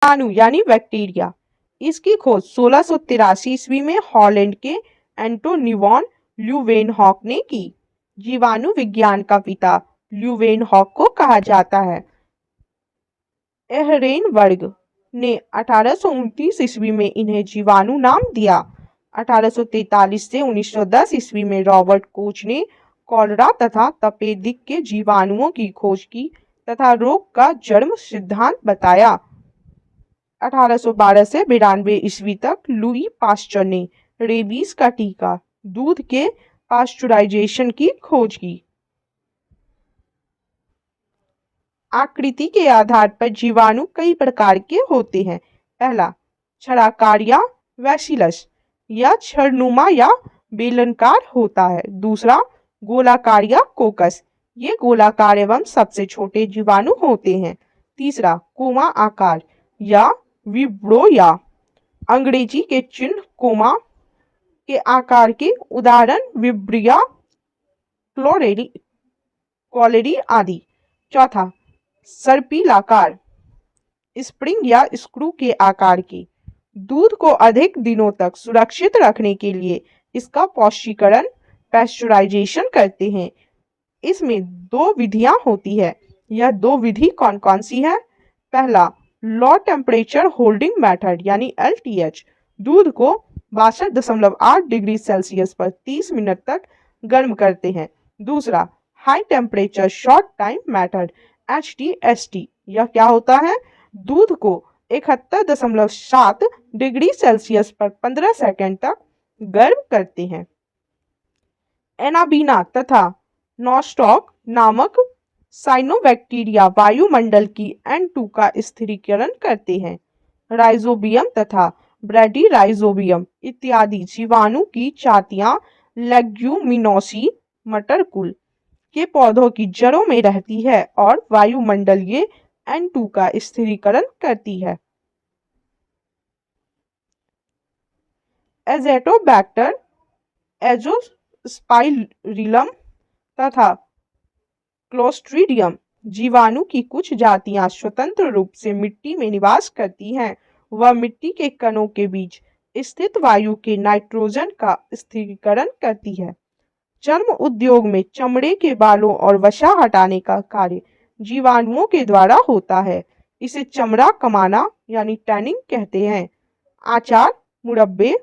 जीवाणु यानी बैक्टीरिया। इसकी खोज 1683 ईस्वी में हॉलैंड के एंटोनी वॉन ल्यूवेनहॉक ने की। जीवाणु विज्ञान का पिता ल्यूवेनहॉक को कहा जाता है। एहरेनबर्ग ने 1829 ईस्वी में इन्हें जीवाणु नाम दिया। 1843 से 1910 ईस्वी में रॉबर्ट कोच ने कॉलरा तथा तपेदिक के जीवाणुओं की खोज की तथा रोग का जन्म सिद्धांत बताया। 1812 से 92 ईस्वी तक लुई पास्चर ने रेबीज का टीका, दूध के पास्चुराइजेशन की खोज की। आकृति के आधार पर जीवाणु कई प्रकार के होते हैं। पहला, छड़ाकार या वैसिलस, यह छड़नुमा या बेलनाकार होता है। दूसरा, गोलाकार या कोकस, ये गोलाकार एवं सबसे छोटे जीवाणु होते हैं। तीसरा, कोमा आकार या विब्रो या अंग्रेजी के चिन्ह कोमा के आकार के उदाहरण विब्रिया, कॉलेरी आदि। चौथा, सर्पिलाकार, स्प्रिंग या स्क्रू के आकार के। दूध को अधिक दिनों तक सुरक्षित रखने के लिए इसका पौष्टिकरण पैस्चुराइजेशन करते हैं। इसमें दो विधियां होती है। यह दो विधि कौन कौन सी है? पहला, लो टेम्परेचर होल्डिंग मेथड यानी LTH, दूध को 62.8 डिग्री सेल्सियस पर 30 मिनट तक गर्म करते हैं। दूसरा, high temperature short time method HTST, यह क्या होता है? दूध को 71.7 डिग्री सेल्सियस पर 15 सेकंड तक गर्म करते हैं। एनाबीना तथा नॉस्टॉक नामक साइनोबैक्टीरिया वायुमंडल की N2 का स्थिरीकरण करते हैं। राइजोबियम तथा ब्रैडीराइजोबियम इत्यादि जीवाणु की जातियां लेग्यूमिनोसी, मटर कुल के पौधों की जड़ों में रहती है और वायुमंडलीय N2 का स्थिरीकरण करती है। एज़ोटोबैक्टर, एजोस्पाइरिलम तथा क्लोस्ट्रीडियम जीवाणु की कुछ जातियां स्वतंत्र रूप से मिट्टी में निवास करती हैं। वह मिट्टी के कणों के बीच स्थित वायु के नाइट्रोजन का स्थिरीकरण करती है। चर्म उद्योग में चमड़े के बालों और वसा हटाने का कार्य जीवाणुओं के द्वारा होता है। इसे चमड़ा कमाना यानी टैनिंग कहते हैं। आचार, मुरब्बे,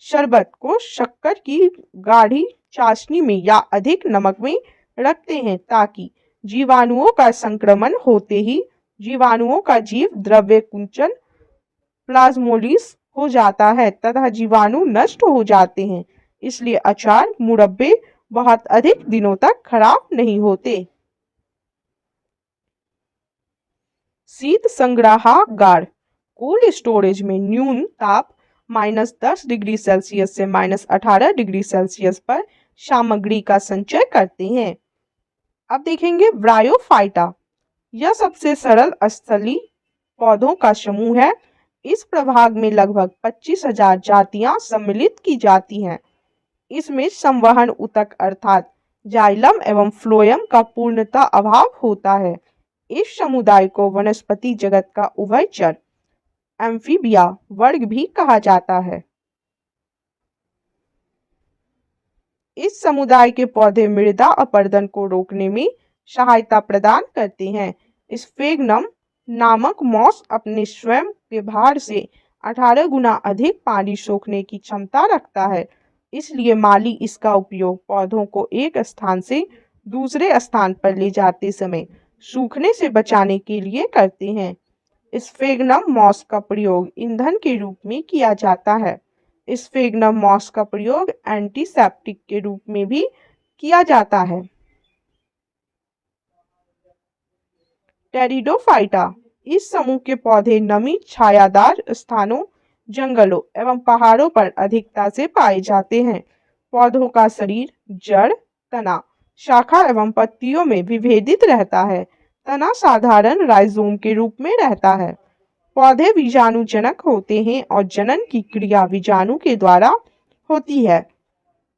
शरबत को शक्कर की गाढ़ी चाशनी में या अधिक नमक में रखते हैं ताकि जीवाणुओं का संक्रमण होते ही जीवाणुओं का जीव द्रव्य कुंचन प्लाज्मोलिस हो जाता है तथा जीवाणु नष्ट हो जाते हैं। इसलिए अचार, मुरब्बे बहुत अधिक दिनों तक खराब नहीं होते। शीत संग्रहागार, कोल्ड स्टोरेज में न्यून ताप -10 डिग्री सेल्सियस से -18 डिग्री सेल्सियस पर सामग्री का संचय करते हैं। अब देखेंगे ब्रायोफाइटा, यह सबसे सरल स्थलीय पौधों का समूह है। इस प्रभाग में लगभग 25,000 जातियां सम्मिलित की जाती हैं। इसमें संवहन ऊतक अर्थात जाइलम एवं फ्लोएम का पूर्णतः अभाव होता है। इस समुदाय को वनस्पति जगत का उभयचर एम्फीबिया वर्ग भी कहा जाता है। इस समुदाय के पौधे मृदा अपरदन को रोकने में सहायता प्रदान करते हैं। स्फेगनम नामक मॉस अपने स्वयं के भार से 18 गुना अधिक पानी सोखने की क्षमता रखता है। इसलिए माली इसका उपयोग पौधों को एक स्थान से दूसरे स्थान पर ले जाते समय सूखने से बचाने के लिए करते हैं। स्फेगनम मॉस का प्रयोग ईंधन के रूप में किया जाता है। स्फेगनम मॉस का प्रयोग एंटीसेप्टिक के रूप में भी किया जाता है। टेरिडोफाइटा, इस समूह के पौधे नमी छायादार स्थानों, जंगलों एवं पहाड़ों पर अधिकता से पाए जाते हैं। पौधों का शरीर जड़, तना, शाखा एवं पत्तियों में विभेदित रहता है। तना साधारण राइजोम के रूप में रहता है। पौधे बीजाणुजनक होते हैं और जनन की क्रिया बीजाणु के द्वारा होती है।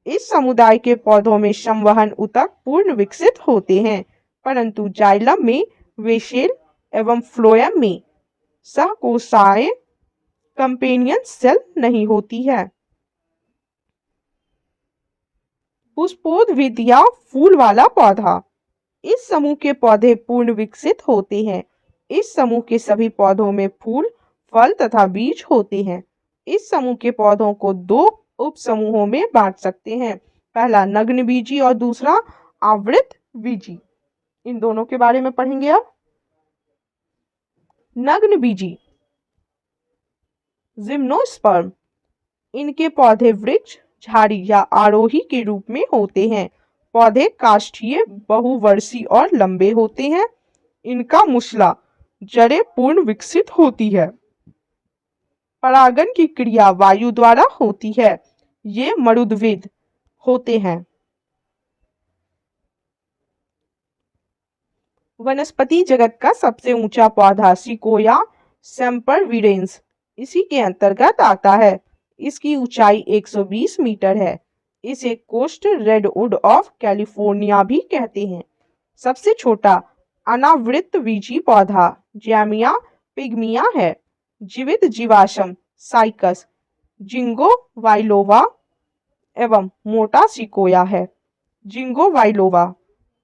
इस समुदाय के पौधों में संवहन ऊतक पूर्ण विकसित होते हैं, परंतु जाइलम में, वेसेल एवं फ्लोएम में सहकोशाएं कंपेनियन सेल नहीं होती है। पुष्पोद्भिद या फूल वाला पौधा। इस समूह के पौधे पूर्ण विकसित होते हैं। इस समूह के सभी पौधों में फूल, फल तथा बीज होते हैं। इस समूह के पौधों को दो उप समूहों में बांट सकते हैं। पहला नग्न बीजी और दूसरा आवृत बीजी। इन दोनों के बारे में पढ़ेंगे अब। नग्न बीजी जिम्नोस्पर्म। इनके पौधे वृक्ष, झाड़ी या आरोही के रूप में होते हैं। पौधे काष्ठीय, बहुवर्षीय और लंबे होते हैं। इनका मुसला जड़ें पूर्ण विकसित होती है। परागन की क्रिया वायु द्वारा होती है। ये मरुद्भिद होते हैं। वनस्पति जगत का सबसे ऊंचा पौधा सिकोया सेम्परविरेंस इसी के अंतर्गत आता है। इसकी ऊंचाई 120 मीटर है। इसे कोस्ट रेडवुड ऑफ कैलिफोर्निया भी कहते हैं। सबसे छोटा अनावृतबीजी पौधा जैमिया पिग्मिया है। जीवित जीवाश्म साइकस, जिंगो वाइलोवा एवं मोटा सिकोया है। जिंगो वाइलोवा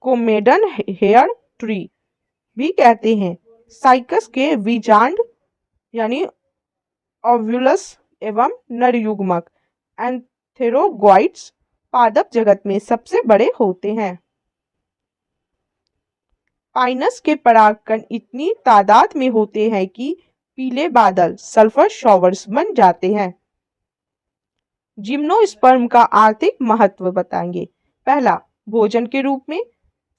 को मेडन हेयर ट्री भी कहते हैं। साइकस के बीजांड यानी ओव्यूलस एवं नरयुग्मक एंथेरोगोइट्स पादप जगत में सबसे बड़े होते हैं। पाइनस के परागकण इतनी तादाद में होते हैं कि पीले बादल सल्फर शॉवर्स बन जाते हैं। जिम्नोस्पर्म का आर्थिक महत्व बताएंगे। पहला, भोजन के रूप में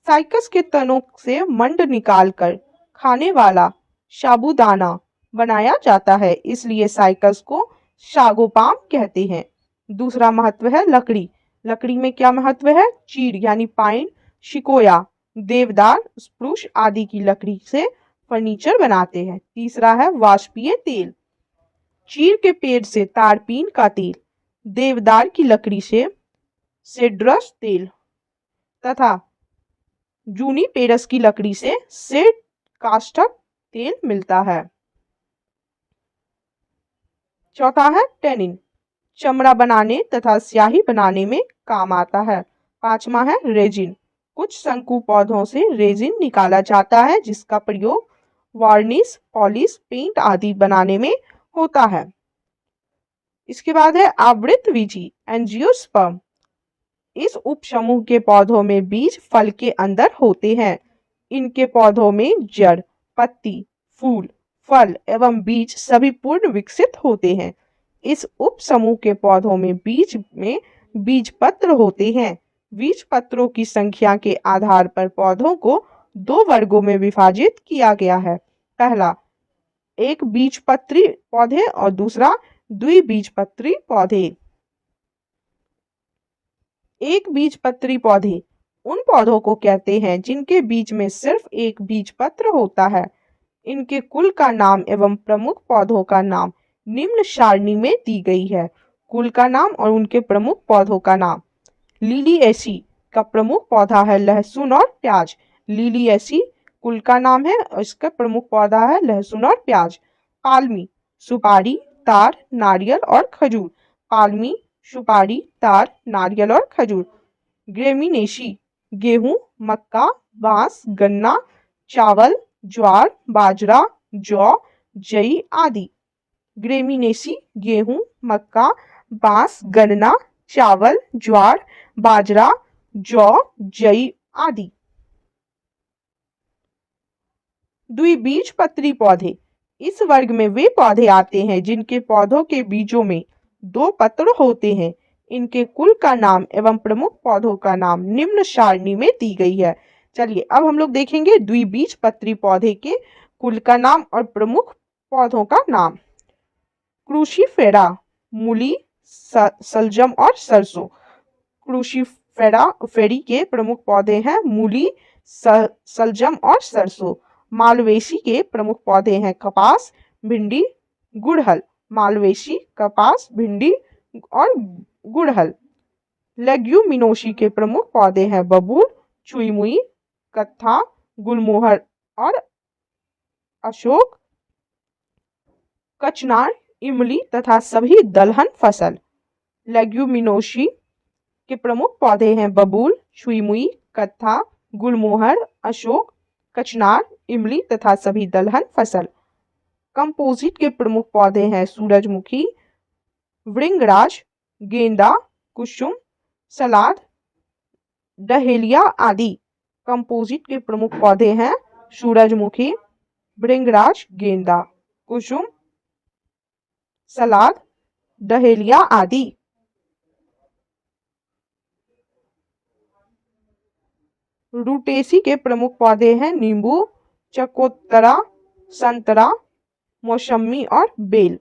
साइकस के तनों से मंड निकालकर खाने वाला साबूदाना बनाया जाता है, इसलिए साइकस को सागोपाम कहते हैं। दूसरा महत्व है लकड़ी। लकड़ी में क्या महत्व है? चीड़ यानी पाइन, शिकोया, देवदार, स्प्रूस आदि की लकड़ी से फर्नीचर बनाते हैं। तीसरा है वाष्पीय तेल। चीड़ के पेड़ से तारपीन का तेल, देवदार की लकड़ी से सिड्रस तेल तथा जूनिपेरस की लकड़ी से काष्ठक तेल मिलता है। चौथा है टेनिन, चमड़ा बनाने तथा स्याही बनाने में काम आता है। पांचवा है रेजिन, कुछ शंकु पौधों से रेजिन निकाला जाता है जिसका प्रयोग वार्निश, पॉलिश, पेंट आदि बनाने में होता है। इसके बाद है आवृतबीजी एंजियोस्पर्म। इस उपसमूह के पौधों में बीज फल के अंदर होते हैं। इनके पौधों में जड़, पत्ती, फूल, फल एवं बीज सभी पूर्ण विकसित होते हैं। इस उपसमूह के पौधों में बीजपत्र होते हैं। बीजपत्रों की संख्या के आधार पर पौधों को दो वर्गों में विभाजित किया गया है। पहला, एक बीजपत्री पौधे और दूसरा द्विबीजपत्री पौधे। एक बीजपत्री पौधे उन पौधों को कहते हैं जिनके बीज में सिर्फ एक बीजपत्र होता है। इनके कुल का नाम एवं प्रमुख पौधों का नाम निम्न सारणी में दी गई है। कुल का नाम और उनके प्रमुख पौधों का नाम। लिलिएसी का प्रमुख पौधा है लहसुन और प्याज। लिलिएसी कुल का नाम है और इसका प्रमुख पौधा है लहसुन और प्याज। पाल्मी सुपारी, तार, नारियल और खजूर। पाल्मी सुपारी, तार, नारियल और खजूर। ग्रेमिनेशी गेहूं, मक्का, बांस, गन्ना, चावल, ज्वार, बाजरा, जौ, जई आदि। ग्रेमिनेशी गेहूं, मक्का, बांस, गन्ना, चावल, ज्वार, बाजरा, जौ, जई आदि। द्विबीजपत्री पौधे, इस वर्ग में वे पौधे आते हैं जिनके पौधों के बीजों में दो पत्र होते हैं। इनके कुल का नाम एवं प्रमुख पौधों का नाम निम्न सारणी में दी गई है। चलिए अब हम लोग देखेंगे द्विबीजपत्री पौधे के कुल का नाम और प्रमुख पौधों का नाम। क्रूसीफेरा, मूली, सलजम और सरसों। क्रूसीफेरी के प्रमुख पौधे हैं मूली, सलजम और सरसों। मालवेसी के प्रमुख पौधे हैं कपास, भिंडी, गुड़हल। मालवेसी, कपास, भिंडी और गुड़हल। लेग्यूमिनोसी के प्रमुख पौधे हैं बबूल, चुईमुई, कत्था, गुलमोहर और अशोक। कचनार, इमली तथा सभी दलहन फसल। लेग्यूमिनोसी के प्रमुख पौधे हैं बबूल, छुई-मुई, कत्था, गुलमोहर, अशोक, कचनार, इमली तथा सभी दलहन फसल। कंपोजिट के प्रमुख पौधे हैं सूरजमुखी, भृंगराज, गेंदा, कुसुम, सलाद, डहेलिया आदि। कंपोजिट के प्रमुख पौधे हैं सूरजमुखी, भृंगराज, गेंदा, कुसुम, सलाद, डहेलिया आदि। रूटेसी के प्रमुख पौधे हैं नींबू, चकोतरा, संतरा, मौसम्मी और बेल।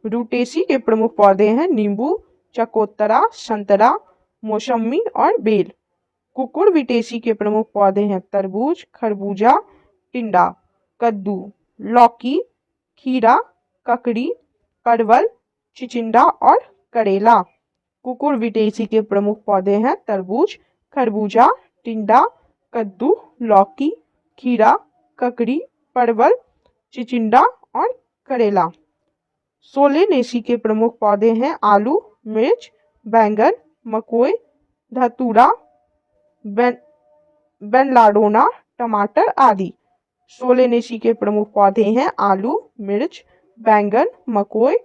रूटेसी के प्रमुख पौधे हैं नींबू, चकोतरा, संतरा, मौसम्मी और बेल। कुकुरबिटेसी के प्रमुख पौधे हैं तरबूज, खरबूजा, टिंडा, कद्दू, लौकी, खीरा, ककड़ी, परवल, चिचिंडा और करेला। कुकुरबिटेसी के प्रमुख पौधे हैं तरबूज, खरबूजा, टिंडा, कद्दू, लौकी, खीरा, ककड़ी, परवल, चिचिंडा और करेला। सोलेनेसी के प्रमुख पौधे हैं आलू, मिर्च, बैंगन, मकोई, धतूरा, बेनलाडोना, टमाटर आदि। सोलेनेसी के प्रमुख पौधे हैं आलू, मिर्च, बैंगन, मकोई,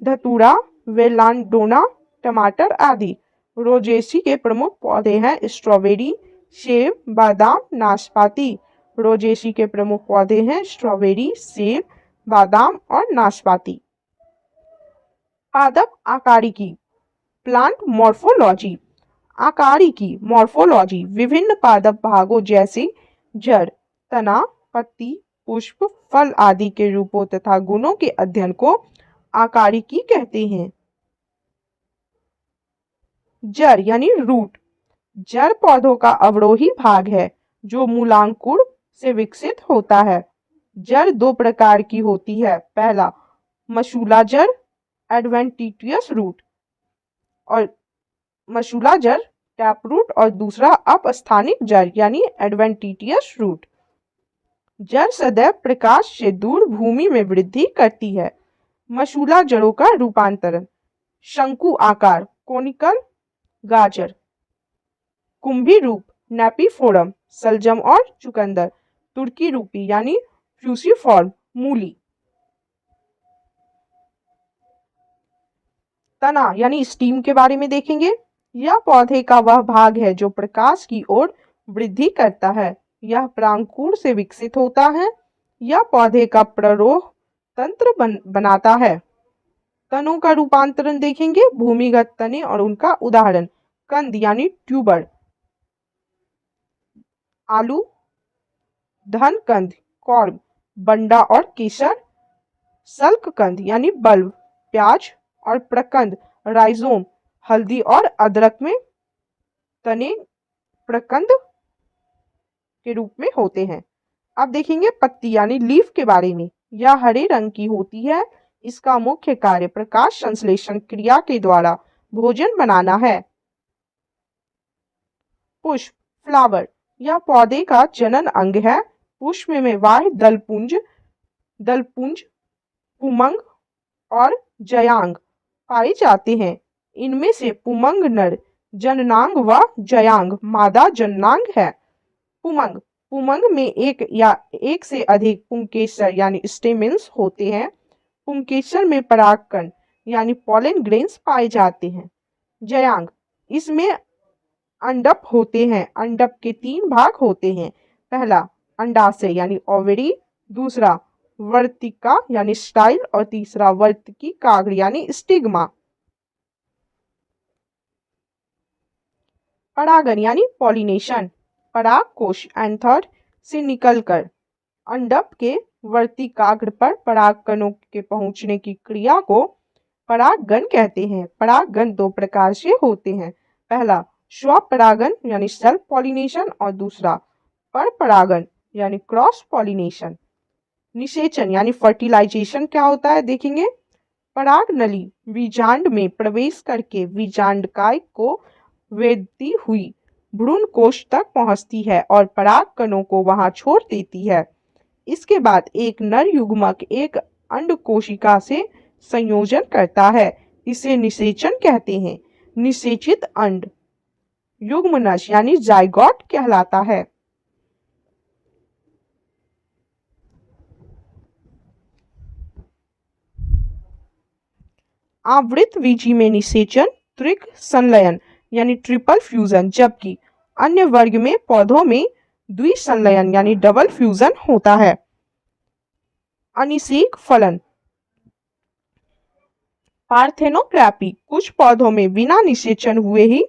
धतूरा, बेनलाडोना, टमाटर आदि। रोजेसी के प्रमुख पौधे हैं स्ट्रॉबेरी, सेब, बादाम, नाशपाती। रोजेसी के प्रमुख पौधे हैं स्ट्रॉबेरी, सेब, बादाम और नाशपाती। पादप आकारिकी, प्लांट मॉर्फोलॉजी। आकारिकी मॉर्फोलॉजी विभिन्न पादप भागों जैसे जड़, तना, पत्ती, पुष्प, फल आदि के रूपों तथा गुणों के अध्ययन को आकारिकी कहते हैं। जड़ यानी रूट। जड़ पौधों का अवरोही भाग है जो मूलांकुर से विकसित होता है। जड़ दो प्रकार की होती है। पहला मसूला जड़, एडवेंटिशियस रूट और मसूला जड़, टैप रूट और दूसरा अपस्थानिक जड़ यानी एडवेंटिशियस रूट। जड़ सदैव प्रकाश से दूर भूमि में वृद्धि करती है। मसूला जड़ों का रूपांतरण, शंकु आकार, कोनिकल गाजर, कुंभी रूप, नेपिफोरम, सलजम और चुकंदर, तुर्की रूपी यानी फ्यूसिफॉर्म, मूली। तना यानी स्टीम के बारे में देखेंगे। यह पौधे का वह भाग है जो प्रकाश की ओर वृद्धि करता है। यह परागकूट से विकसित होता है। यह पौधे का प्ररोह तंत्र बनाता है। तनों का रूपांतरण देखेंगे। भूमिगत तने और उनका उदाहरण, कंद यानी ट्यूबर, आलू, धनकंद, कॉर्म, बंडा और केसर, सल्ककंद यानी बल्ब, प्याज और प्रकंद, राइजोम, हल्दी और अदरक में तने प्रकंद के रूप में होते हैं। अब देखेंगे पत्ती यानी लीफ के बारे में। यह हरे रंग की होती है। इसका मुख्य कार्य प्रकाश संश्लेषण क्रिया के द्वारा भोजन बनाना है। पुष्प, फ्लावर, यह पौधे का जनन अंग है। पुष्प में बाह्य दलपुंज, पुमंग और जयांग पाए जाते हैं। इनमें से पुमंग नर जननांग व जयांग मादा जननांग है। पुमंग में एक या एक से अधिक पुंकेसर यानी स्टेमेंस होते हैं। पुंकेसर में परागकण यानी पॉलन ग्रेन्स पाए जाते हैं। जयांग, इसमें अंडप होते हैं। अंडप के 3 भाग होते हैं। पहला अंडाशय यानी ओवरी, दूसरा वर्तिका यानी स्टाइल और तीसरा वर्तिकी काग्र यानी स्टिग्मा। परागन यानी पॉलिनेशन, पराग कोश एंथर से निकलकर अंडप के वर्तिकाग्र पर परागकणों के पहुंचने की क्रिया को परागन कहते हैं। परागन 2 प्रकार से होते हैं। पहला स्वपरागन यानी सेल्फ पॉलिनेशन और दूसरा परपरागन यानी क्रॉस पॉलिनेशन। निषेचन यानी फर्टिलाइजेशन क्या होता है देखेंगे। पराग नली बीजांड में प्रवेश करके बीजांडकाय को वेदती हुई भ्रूण कोश तक पहुंचती है और पराग कणों को वहां छोड़ देती है। इसके बाद एक नर युग्मक एक अंड कोशिका से संयोजन करता है। इसे निषेचन कहते हैं। निषेचित अंड युग्मनज यानी जाइगोट कहलाता है। आवृतबीजी में निषेचन त्रिक संलयन यानी ट्रिपल फ्यूजन, जबकि अन्य वर्ग में पौधों में द्विसंलयन यानी डबल फ्यूजन होता है। अनिषेक फलन पार्थेनोग्राफी कुछ पौधों में बिना निषेचन हुए ही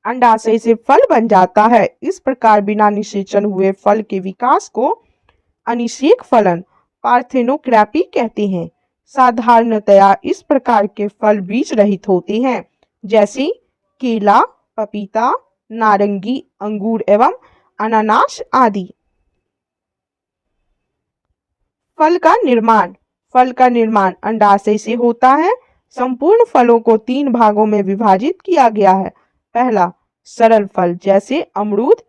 अंडाशय से फल बन जाता है। इस प्रकार बिना निषेचन हुए फल के विकास को अनिषेक फलन पार्थेनोग्राफी कहते हैं। साधारणतया इस प्रकार के फल बीज रहित होते हैं, जैसे केला, पपीता, नारंगी, अंगूर एवं अनानास आदि। फल का निर्माण अंडाशय से होता है। संपूर्ण फलों को 3 भागों में विभाजित किया गया है। पहला, सरल फल जैसे अमरूद,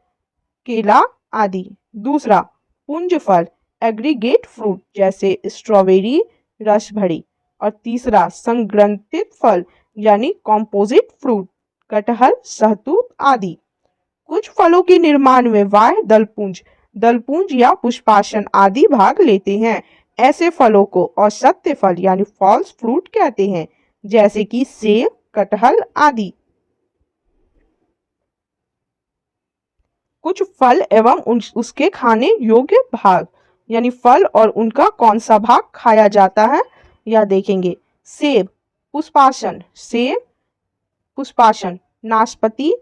केला आदि। दूसरा, पुंज फल एग्रीगेट फ्रूट जैसे स्ट्रॉबेरी, रसभरी। और तीसरा, संग्रंथित फल यानी कॉम्पोजिट फ्रूट, कटहल, शहतूत आदि। कुछ फलों के निर्माण में बाह्य दलपुंज या पुष्पासन आदि भाग लेते हैं। ऐसे फलों को असत्य फल यानी फॉल्स फ्रूट कहते हैं, जैसे कि सेब, कटहल आदि। कुछ फल एवं उसके खाने योग्य भाग यानी फल और उनका कौन सा भाग खाया जाता है यह देखेंगे। सेब पुष्पासन। नाशपाती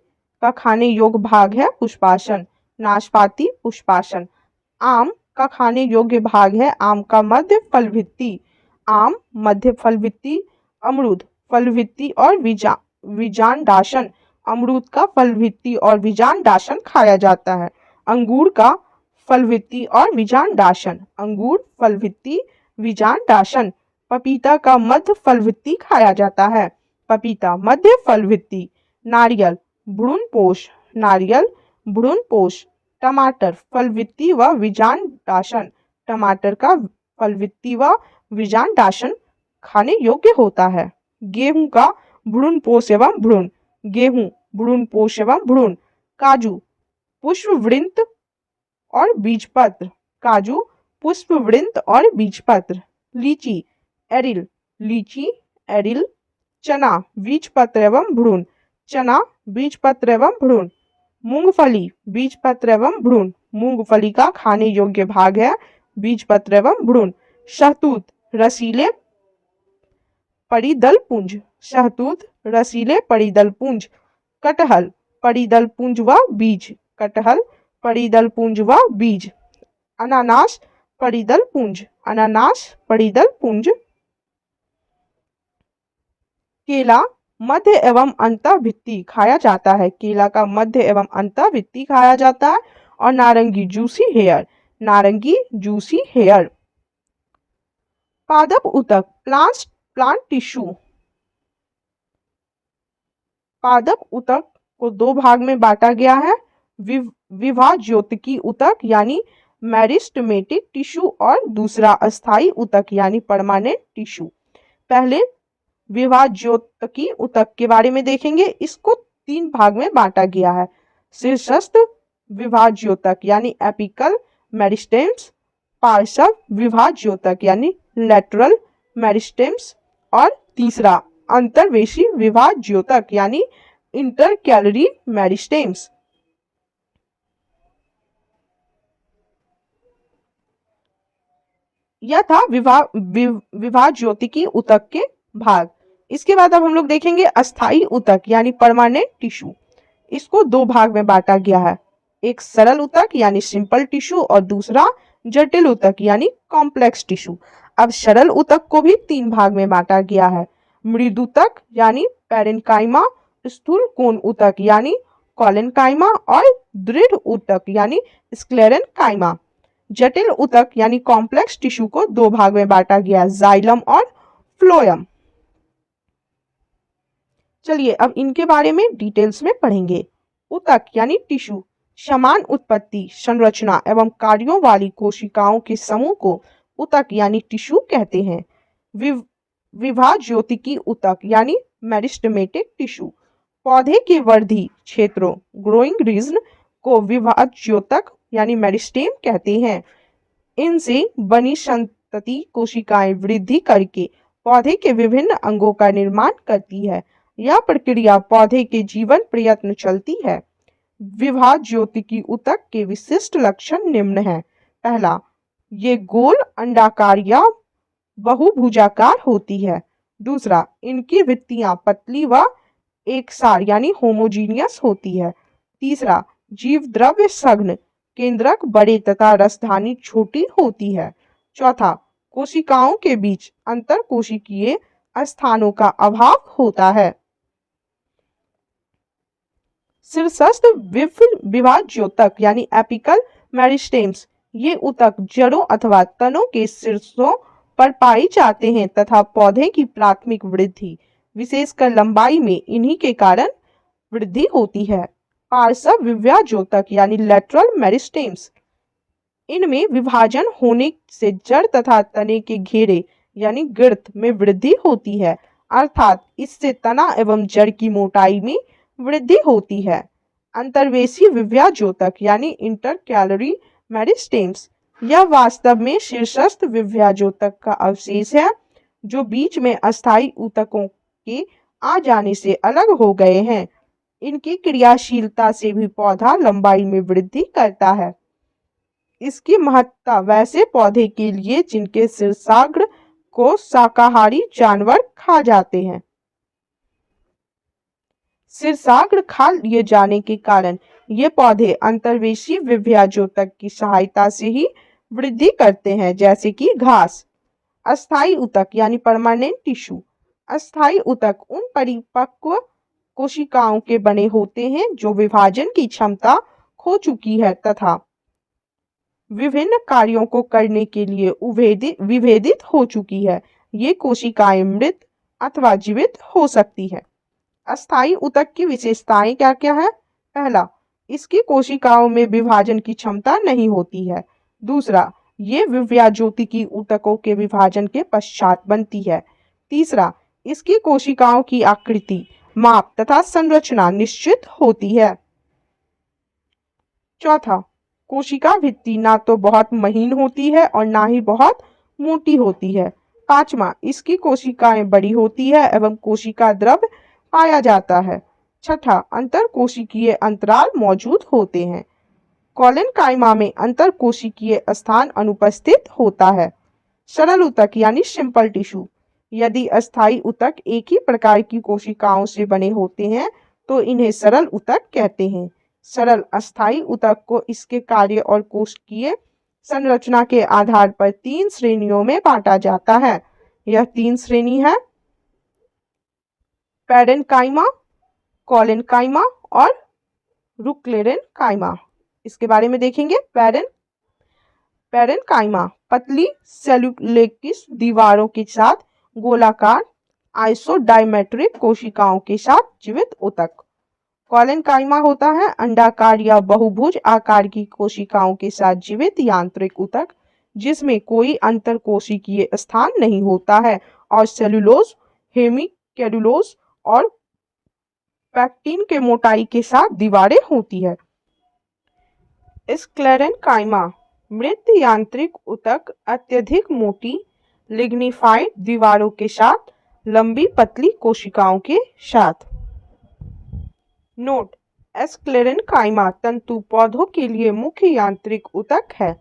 का खाने योग्य भाग है पुष्पासन, नाशपाती पुष्पासन। आम का खाने योग्य भाग है आम का मध्य फल भित्ति, आम मध्य फल भित्ति। अमरूद फल भित्ति और बीजांडासन, अमरूद का फल भित्ति और बीजांडासन खाया जाता है। अंगूर का फल भित्ति और बीजांडासन, अंगूर फल भित्ति बीजांडासन। पपीता का मध्य फल भित्ति खाया जाता है, पपीता मध्य फल भित्ति। नारियल भ्रूणपोष। टमाटर फल भित्ति व बीजांडासन, टमाटर का फल भित्ति व बीजांडासन खाने योग्य होता है। गेहूं का भ्रूणपोष एवं भ्रूण, गेहूं भ्रूणपोष एवं भ्रूण। काजू पुष्पवृंत और बीजपत्र, काजू पुष्पवृंत और बीजपत्र। लीची एरिल। चना बीजपत्र एवं भ्रूण, चना बीजपत्र एवं भ्रूण। मूंगफली बीजपत्र एवं भ्रूण, मूंगफली का खाने योग्य भाग है बीजपत्र एवं भ्रूण। शहतूत रसीले परिदलपुंज, शहतूत रसीले परिदलपुंज। कटहल परिदलपुंज व बीज, कटहल परिदलपुंज व बीज। अनानास परिदलपुंज, अनानास परिदलपुंज। केला मध्य एवं अंतःभित्ति खाया जाता है, केला का मध्य एवं अंतःभित्ति खाया जाता है। और नारंगी जूसी हेयर। पादप ऊतक प्लांट टिश्यू। पादप ऊतक को 2 भाग में बांटा गया है, विभाज्योतिकी ऊतक यानी मेरिस्टेमेटिक टिश्यू और दूसरा अस्थायी ऊतक यानी परमानेंट टिश्यू। पहले विभाज्योतिकी ऊतक के बारे में देखेंगे। इसको 3 भाग में बांटा गया है, शीर्षस्थ विभाज्योतक यानी एपिकल मेरिस्टेम्स, पार्श्व विभाज्योतक यानी लैटरल मेरिस्टेम्स और तीसरा अंतर्वेशी विभाज्योतक यानी इंटरकैलरी मेरिस्टेम्स। यह था विभाज्योतिकी ऊतक के भाग। इसके बाद अब हम लोग देखेंगे अस्थायी ऊतक यानी परमानेंट टिश्यू। इसको 2 भाग में बांटा गया है, एक सरल ऊतक यानी सिंपल टिश्यू और दूसरा जटिल ऊतक यानी कॉम्प्लेक्स टिश्यू। अब सरल ऊतक को भी 3 भाग में बांटा गया है, मृदुतक यानी पैरेन्काइमा, स्थूल कोण ऊतक यानी कोलेनकाइमा और दृढ़ ऊतक यानी स्क्लेरेन्काइमा। जटिल ऊतक यानी कॉम्प्लेक्स टिश्यू को 2 भाग में बांटा गया, जाइलम और फ्लोएम। चलिए अब इनके बारे में डिटेल्स में पढ़ेंगे। ऊतक यानी टिश्यू समान उत्पत्ति, संरचना एवं कार्यों वाली कोशिकाओं के समूह को ऊतक यानी टिश्यू कहते हैं। विव विभाज्योतिकी ऊतक यानी मेरिस्टेमेटिक टिश्यू। पौधे के वर्धी क्षेत्रों ग्रोइंग रीजन को विभाज्योतक यानी मेरिस्टेम कहते हैं। इनसे बनी संतति कोशिकाएं वृद्धि करके पौधे के विभिन्न अंगों का निर्माण करती है। यह प्रक्रिया पौधे के जीवन प्रयत्न चलती है। विभाज्योतिकी ऊतक के विशिष्ट लक्षण निम्न हैं। पहला, ये गोल, अंडाकार या बहुभुजाकार होती है। दूसरा, इनकी भित्तियां पतली व एकसार यानी होमोजीनियस होती है। तीसरा, जीव द्रव्य सघन, केंद्रक बड़े तथा रसधानी छोटी होती है। चौथा, कोशिकाओं के बीच अंतर कोशिकीय स्थानों का अभाव होता है। शीर्षस्थ विभाज्योतक यानी एपिकल मेरिस्टेम्स, ये ऊतक जड़ों अथवा तनों के शीर्षों पर पाए जाते हैं तथा पौधे की प्राथमिक वृद्धि, विशेषकर लंबाई में इन्हीं के कारण वृद्धि होती है। पार्श्व विभाज्योतक यानी लैटरल मेरिस्टेम्स, इनमें विभाजन होने से जड़ तथा तने के घेरे यानी girth में वृद्धि होती है, अर्थात इससे तना एवं जड़ की मोटाई में वृद्धि होती है। अंतर्वेशी विभाज्योतक यानी इंटरकैलरी मेरिस्टेम्स, यह वास्तव में शीर्षस्थ विभाज्योतक का अवशेष है जो बीच में अस्थायी ऊतकों के आ जाने से अलग हो गए हैं। इनकी क्रियाशीलता से भी पौधा लंबाई में वृद्धि करता है। इसकी महत्ता वैसे पौधे के लिए जिनके शीर्षाग्र को शाकाहारी जानवर खा जाते हैं। शीर्षाग्र खा लिए जाने के कारण ये पौधे अंतर्वेशी विभाज्योतक की सहायता से ही वृद्धि करते हैं, जैसे कि घास। अस्थायी ऊतक यानी परमानेंट टिश्यू, अस्थायी ऊतक उन परिपक्व कोशिकाओं के बने होते हैं जो विभाजन की क्षमता खो चुकी है तथा विभिन्न कार्यों को करने के लिए विभेदित हो चुकी है। ये कोशिकाएं मृत अथवा जीवित हो सकती है। अस्थायी ऊतक की विशेषताएं क्या क्या है? पहला, इसकी कोशिकाओं में विभाजन की क्षमता नहीं होती है। दूसरा, ये विभाज्योतिकी ऊतकों के विभाजन के पश्चात बनती है। तीसरा, इसकी कोशिकाओं की आकृति, माप तथा संरचना निश्चित होती है। चौथा, कोशिका भित्ति ना तो बहुत महीन होती है और ना ही बहुत मोटी होती है। पांचवा, इसकी कोशिकाएं बड़ी होती है एवं कोशिका द्रव्य पाया जाता है। छठा, अंतर कोशिकीय अंतराल मौजूद होते हैं। कोलेनकाइमा में अंतर कोशिकीय स्थान अनुपस्थित होता है। सरल ऊतक यानी सिंपल टिश्यू, यदि अस्थायी ऊतक एक ही प्रकार की कोशिकाओं से बने होते हैं तो इन्हें सरल ऊतक कहते हैं। सरल अस्थायी ऊतक को इसके कार्य और कोशिकीय संरचना के आधार पर 3 श्रेणियों में बांटा जाता है। यह 3 श्रेणी है: पैरेन्काइमा, कोलेनकाइमा और रुक्लेरेनकाइमा। इसके बारे में देखेंगे। पैरेन्काइमा पतली सेलुलोकिस दीवारों के साथ गोलाकार आइसोडायमेट्रिक कोशिकाओं के साथ जीवित ऊतक। कोलेनकाइमा होता है अंडाकार या बहुभुज आकार की कोशिकाओं के साथ जीवित यांत्रिक ऊतक जिसमें कोई अंतरकोशिकीय स्थान नहीं होता है और सेलुलोज, हेमिकेलुलोज और पैक्टिन के मोटाई के साथ दीवारें होती है। स्क्लेरेनकाइमा मृत यांत्रिक ऊतक अत्यधिक मोटी लिग्निफाइड दीवारों के साथ लंबी पतली कोशिकाओं के साथ। नोट: स्क्लेरेनकाइमा तंतु पौधों के लिए मुख्य यांत्रिक ऊतक है।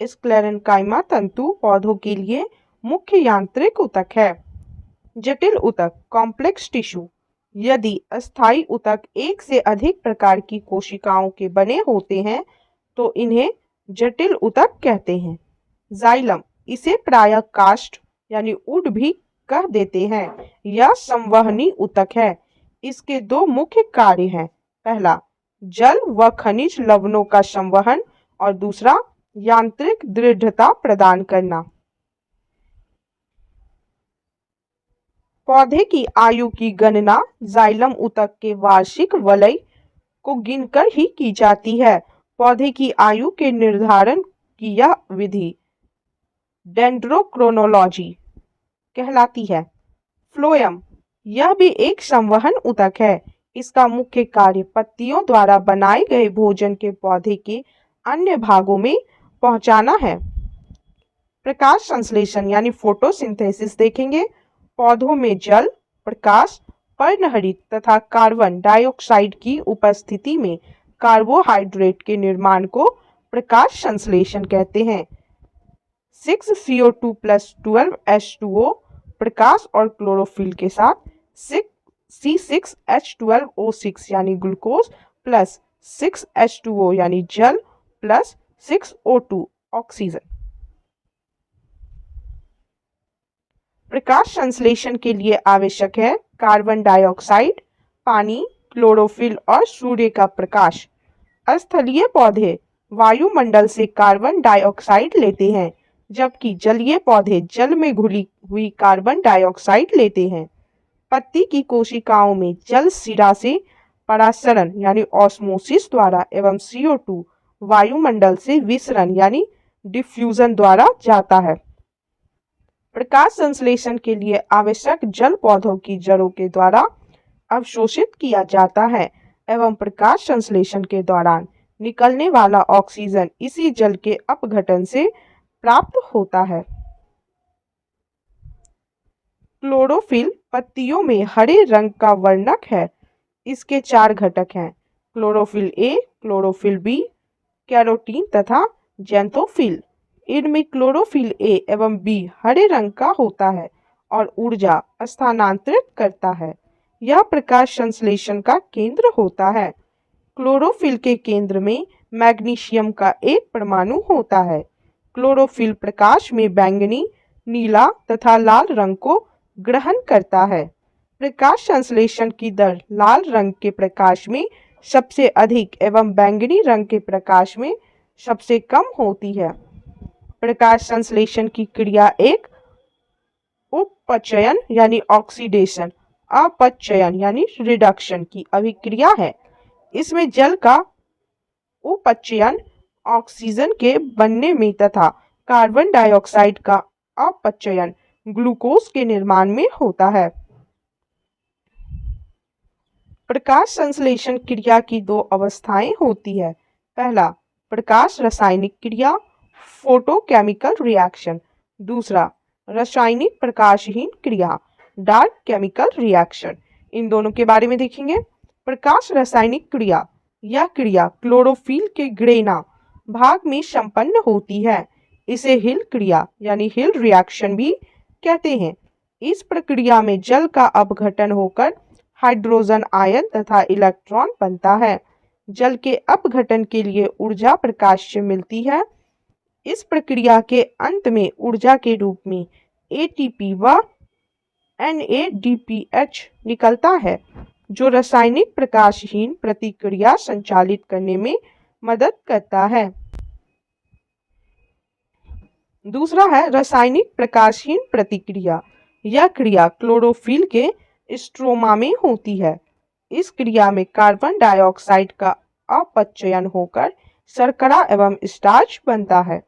स्क्लेरेनकाइमा तंतु पौधों के लिए मुख्य यांत्रिक ऊतक है। जटिल ऊतक कॉम्प्लेक्स टिश्यू, यदि अस्थायी ऊतक एक से अधिक प्रकार की कोशिकाओं के बने होते हैं तो इन्हें जटिल ऊतक कहते हैं। जाइलम, इसे प्रायः कास्ट यानी वुड भी कह देते हैं, यह संवहनी ऊतक है। इसके 2 मुख्य कार्य हैं। पहला, जल व खनिज लवणों का संवहन और दूसरा, यांत्रिक दृढ़ता प्रदान करना। पौधे की आयु की गणना जाइलम ऊतक के वार्षिक वलय को गिनकर ही की जाती है। पौधे की आयु के निर्धारण की यह विधि डेंड्रोक्रोनोलॉजी कहलाती है। फ्लोएम, यह भी एक संवहन ऊतक है। इसका मुख्य कार्य पत्तियों द्वारा बनाए गए भोजन के पौधे के अन्य भागों में पहुंचाना है। प्रकाश संश्लेषण यानी फोटोसिंथेसिस देखेंगे। पौधों में जल, प्रकाश, पर्णहरित तथा कार्बन डाइऑक्साइड की उपस्थिति में कार्बोहाइड्रेट के निर्माण को प्रकाश संश्लेषण कहते हैं। 6CO2 + 12H2O प्रकाश और क्लोरोफिल के साथ C6H12O6 यानी ग्लूकोज प्लस 6H2O यानी जल प्लस 6O2 ऑक्सीजन। प्रकाश संश्लेषण के लिए आवश्यक है कार्बन डाइऑक्साइड, पानी, क्लोरोफिल और सूर्य का प्रकाश। स्थलीय पौधे वायुमंडल से कार्बन डाइऑक्साइड लेते हैं, जबकि जलीय पौधे जल में घुली हुई कार्बन डाइऑक्साइड लेते हैं। पत्ती की कोशिकाओं में जल शिरा से परासरण यानी ऑस्मोसिस द्वारा एवं CO2 वायुमंडल से विसरण यानी डिफ्यूजन द्वारा जाता है। प्रकाश संश्लेषण के लिए आवश्यक जल पौधों की जड़ों के द्वारा अवशोषित किया जाता है एवं प्रकाश संश्लेषण के दौरान निकलने वाला ऑक्सीजन इसी जल के अपघटन से प्राप्त होता है। क्लोरोफिल पत्तियों में हरे रंग का वर्णक है। इसके 4 घटक हैं: chlorophyll A, chlorophyll B, carotene तथा ज़ैंथोफिल। इनमें क्लोरोफिल ए एवं बी हरे रंग का होता है और ऊर्जा स्थानांतरित करता है। यह प्रकाश संश्लेषण का केंद्र होता है। क्लोरोफिल के केंद्र में मैग्नीशियम का एक परमाणु होता है। क्लोरोफिल प्रकाश में बैंगनी, नीला तथा लाल रंग को ग्रहण करता है। प्रकाश संश्लेषण की दर लाल रंग के प्रकाश में सबसे अधिक एवं बैंगनी रंग के प्रकाश में सबसे कम होती है। प्रकाश संश्लेषण की क्रिया एक उपचयन यानी ऑक्सीडेशन, अपचयन यानी रिडक्शन की अभिक्रिया है। इसमें जल का उपचयन ऑक्सीजन के बनने में तथा कार्बन डाइऑक्साइड का अपचयन ग्लूकोज के निर्माण में होता है। प्रकाश संश्लेषण क्रिया की 2 अवस्थाएं होती है। पहला, प्रकाश रासायनिक क्रिया फोटोकेमिकल रिएक्शन। दूसरा, रासायनिक प्रकाशहीन क्रिया डार्क केमिकल रिएक्शन। इन दोनों के बारे में देखेंगे। प्रकाश रासायनिक क्रिया, यह क्रिया क्लोरोफिल के ग्रेना भाग में संपन्न होती है। इसे हिल क्रिया यानी हिल रिएक्शन भी कहते हैं। इस प्रक्रिया में जल का अपघटन होकर हाइड्रोजन आयन तथा इलेक्ट्रॉन बनता है। जल के अपघटन के लिए ऊर्जा प्रकाश से मिलती है। इस प्रक्रिया के अंत में ऊर्जा के रूप में ATP व NADPH निकलता है, जो रासायनिक प्रकाशहीन प्रतिक्रिया संचालित करने में मदद करता है। दूसरा है रासायनिक प्रकाशहीन प्रतिक्रिया। यह क्रिया क्लोरोफिल के स्ट्रोमा में होती है। इस क्रिया में कार्बन डाइऑक्साइड का अपचयन होकर शर्करा एवं स्टार्च बनता है।